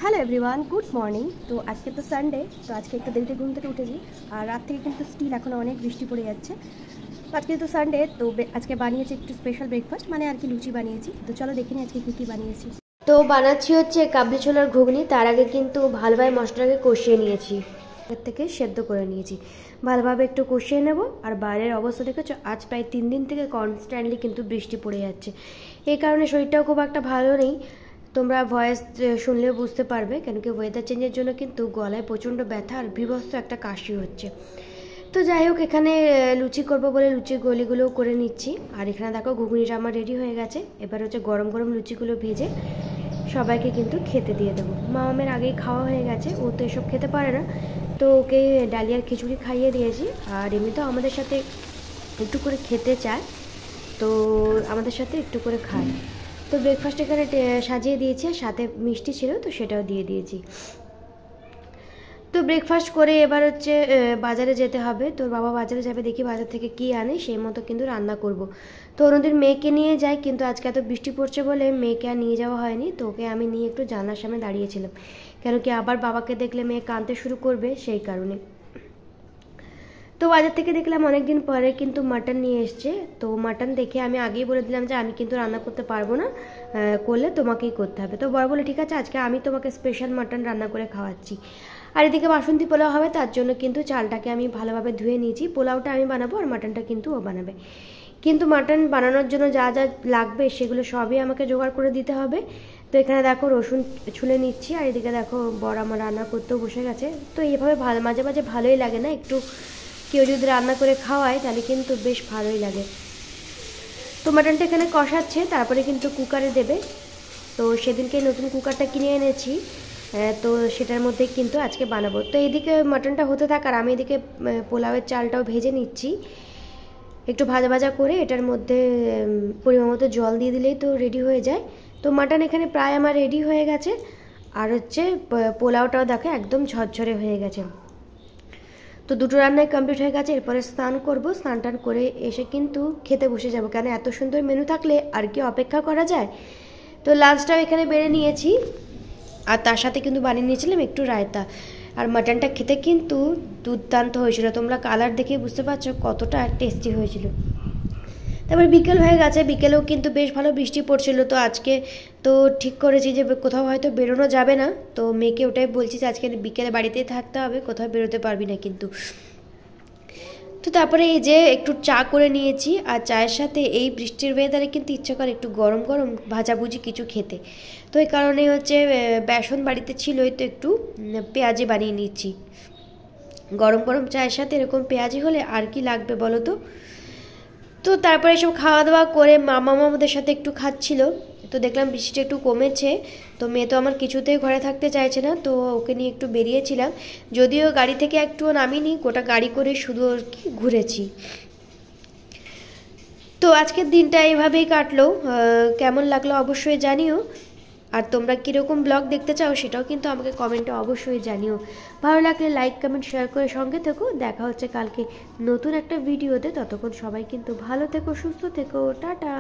Hello everyone, good morning. তো আজকে তো সানডে, তো আজকে একটু দেরিতে ঘুম থেকে উঠেছি। আর রাত থেকে কিন্তু স্টিল এখনও অনেক বৃষ্টি পড়ে যাচ্ছে। আজকে তো সানডে, তো আজকে বানিয়েছি একটু স্পেশাল ব্রেকফাস্ট, মানে আর কি লুচি বানিয়েছি। তো চলো দেখে নিই আজকে কী কী বানিয়েছি। তো বানাচ্ছি হচ্ছে কাবলি ছোলার ঘুগনি। তার আগে কিন্তু ভালোভাবে মশলাটাকে কষিয়ে নিয়েছি, এর থেকে সেদ্ধ করে নিয়েছি। ভালোভাবে একটু কষিয়ে নেব। আর বাইরের অবস্থা দেখেছো, আজ প্রায় 3 দিন থেকে কনস্ট্যান্টলি কিন্তু বৃষ্টি পড়ে যাচ্ছে। এই কারণে শরীরটাও খুব একটা ভালো নেই। তোমরা ভয়েস শুনলেও বুঝতে পারবে, কেন কি ওয়েদার চেঞ্জের জন্য কিন্তু গলায় প্রচণ্ড ব্যথা আর বিভৎস একটা কাশি হচ্ছে। তো যাই হোক, এখানে লুচি করবো বলে লুচির গলিগুলোও করে নিচ্ছি। আর এখানে দেখো ঘুগনিটা আমার রেডি হয়ে গেছে। এবার হচ্ছে গরম গরম লুচিগুলো ভেজে সবাইকে কিন্তু খেতে দিয়ে দেবো। মামামের আগেই খাওয়া হয়ে গেছে, ও তো এসব খেতে পারে না, তো ওকে ডালিয়ার খিচুড়ি খাইয়ে দিয়েছি। আর এমনিতেও আমাদের সাথে একটু করে খেতে চায়, তো আমাদের সাথে একটু করে খায়। তো ব্রেকফাস্ট এখানে সাজিয়ে দিয়েছি, আর সাথে মিষ্টি ছিল তো সেটাও দিয়ে দিয়েছি। তো ব্রেকফাস্ট করে এবার হচ্ছে বাজারে যেতে হবে। তোর বাবা বাজারে যাবে, দেখি বাজার থেকে কি আনে, সেই মতো কিন্তু রান্না করব। তো ওদের মেয়েকে নিয়ে যাই, কিন্তু আজকে এত বৃষ্টি পড়ছে বলে মেয়েকে আর নিয়ে যাওয়া হয়নি। তো ওকে আমি নিয়ে একটু জানলার সামনে দাঁড়িয়েছিলাম, কেন কি আবার বাবাকে দেখলে মেয়ে কাঁদতে শুরু করবে, সেই কারণে। তো বাজার থেকে দেখলাম অনেকদিন পরে কিন্তু মাটন নিয়ে এসছে। তো মাটন দেখে আমি আগেই বলে দিলাম যে আমি কিন্তু রান্না করতে পারবো না, করলে তোমাকেই করতে হবে। তো বড় বলে ঠিক আছে, আজকে আমি তোমাকে স্পেশাল মাটন রান্না করে খাওয়াচ্ছি। আর এদিকে বাসন্তী পোলাও হবে, তার জন্য কিন্তু চালটাকে আমি ভালোভাবে ধুয়ে নিয়েছি। পোলাওটা আমি বানাবো আর মাটনটা কিন্তু ও বানাবে। কিন্তু মাটন বানানোর জন্য যা যা লাগবে সেগুলো সবই আমাকে জোগাড় করে দিতে হবে। তো এখানে দেখো রসুন ছুলে নিচ্ছি, আর এদিকে দেখো বড় আমার রান্না করতেও বসে গেছে। তো এইভাবে মাঝে মাঝে ভালোই লাগে না, একটু কেউ যদি রান্না করে খাওয়ায় তাহলে কিন্তু বেশ ভালোই লাগে। তো মাটনটা এখানে কষাচ্ছে, তারপরে কিন্তু কুকারে দেবে। তো সেদিনকে নতুন কুকারটা কিনে এনেছি, তো সেটার মধ্যে কিন্তু আজকে বানাবো। তো এইদিকে মাটনটা হতে থাক, আর আমি এদিকে পোলাওয়ের চালটাও ভেজে নিচ্ছি। একটু ভাজা ভাজা করে এটার মধ্যে পরিমাণ মতো জল দিয়ে দিলেই তো রেডি হয়ে যায়। তো মাটন এখানে প্রায় আমার রেডি হয়ে গেছে। আর হচ্ছে পোলাওটাও দেখো একদম ঝরঝরে হয়ে গেছে। তো দুটো রান্নায় কমপ্লিট হয়ে গেছে। এরপরে স্নান করব, স্নান টান করে এসে কিন্তু খেতে বসে যাব, কেন এত সুন্দর মেনু থাকলে আর কি অপেক্ষা করা যায়। তো লাঞ্চটাও এখানে বেড়ে নিয়েছি, আর তার সাথে কিন্তু বানিয়ে নিয়েছিলাম একটু রায়তা। আর মাটনটা খেতে কিন্তু দুর্দান্ত হয়েছিল, তোমরা কালার দেখে বুঝতে পারছো কতটা টেস্টি হয়েছিল। তারপরে বিকেল হয়ে গেছে, বিকেলেও কিন্তু বেশ ভালো বৃষ্টি পড়ছিল। তো আজকে তো ঠিক করেছি যে কোথাও হয়তো বেরোনো যাবে না। তো মেয়েকে ওটাই বলছি যে আজকে বিকেলে বাড়িতেই থাকতে হবে, কোথাও বেরোতে পারবি না কিন্তু। তো তারপরে এই যে একটু চা করে নিয়েছি, আর চায়ের সাথে এই বৃষ্টির ওয়েদারে কিন্তু ইচ্ছা করে একটু গরম গরম ভাজাভুজি কিছু খেতে। তো এই কারণে হচ্ছে বেসন বাড়িতে ছিলই, তো একটু পেঁয়াজি বানিয়ে নিচ্ছি। গরম গরম চায়ের সাথে এরকম পেঁয়াজি হলে আর কি লাগবে বলো তো। তো তারপরে সব খাওয়া দাওয়া করে মামা আমাদের সাথে একটু খাচ্ছিল। তো দেখলাম বৃষ্টিটা একটু কমেছে, তো মেয়ে তো আমার কিছুতেই ঘরে থাকতে চাইছে না, তো ওকে নিয়ে একটু বেরিয়েছিলাম। যদিও গাড়ি থেকে একটুও নামিনি, গোটা গাড়ি করে শুধু আর কি ঘুরেছি। তো আজকের দিনটা এইভাবেই কাটলো। কেমন লাগলো অবশ্যই জানিও। আর তোমরা কীরকম ব্লগ দেখতে চাও সেটাও কিন্তু আমাকে কমেন্টে অবশ্যই জানিও। ভালো লাগলে লাইক কমেন্ট শেয়ার করে সঙ্গে থেকো। দেখা হচ্ছে কালকে নতুন একটা ভিডিওতে। ততক্ষণ সবাই কিন্তু ভালো থেকো, সুস্থ থেকো, টাটা।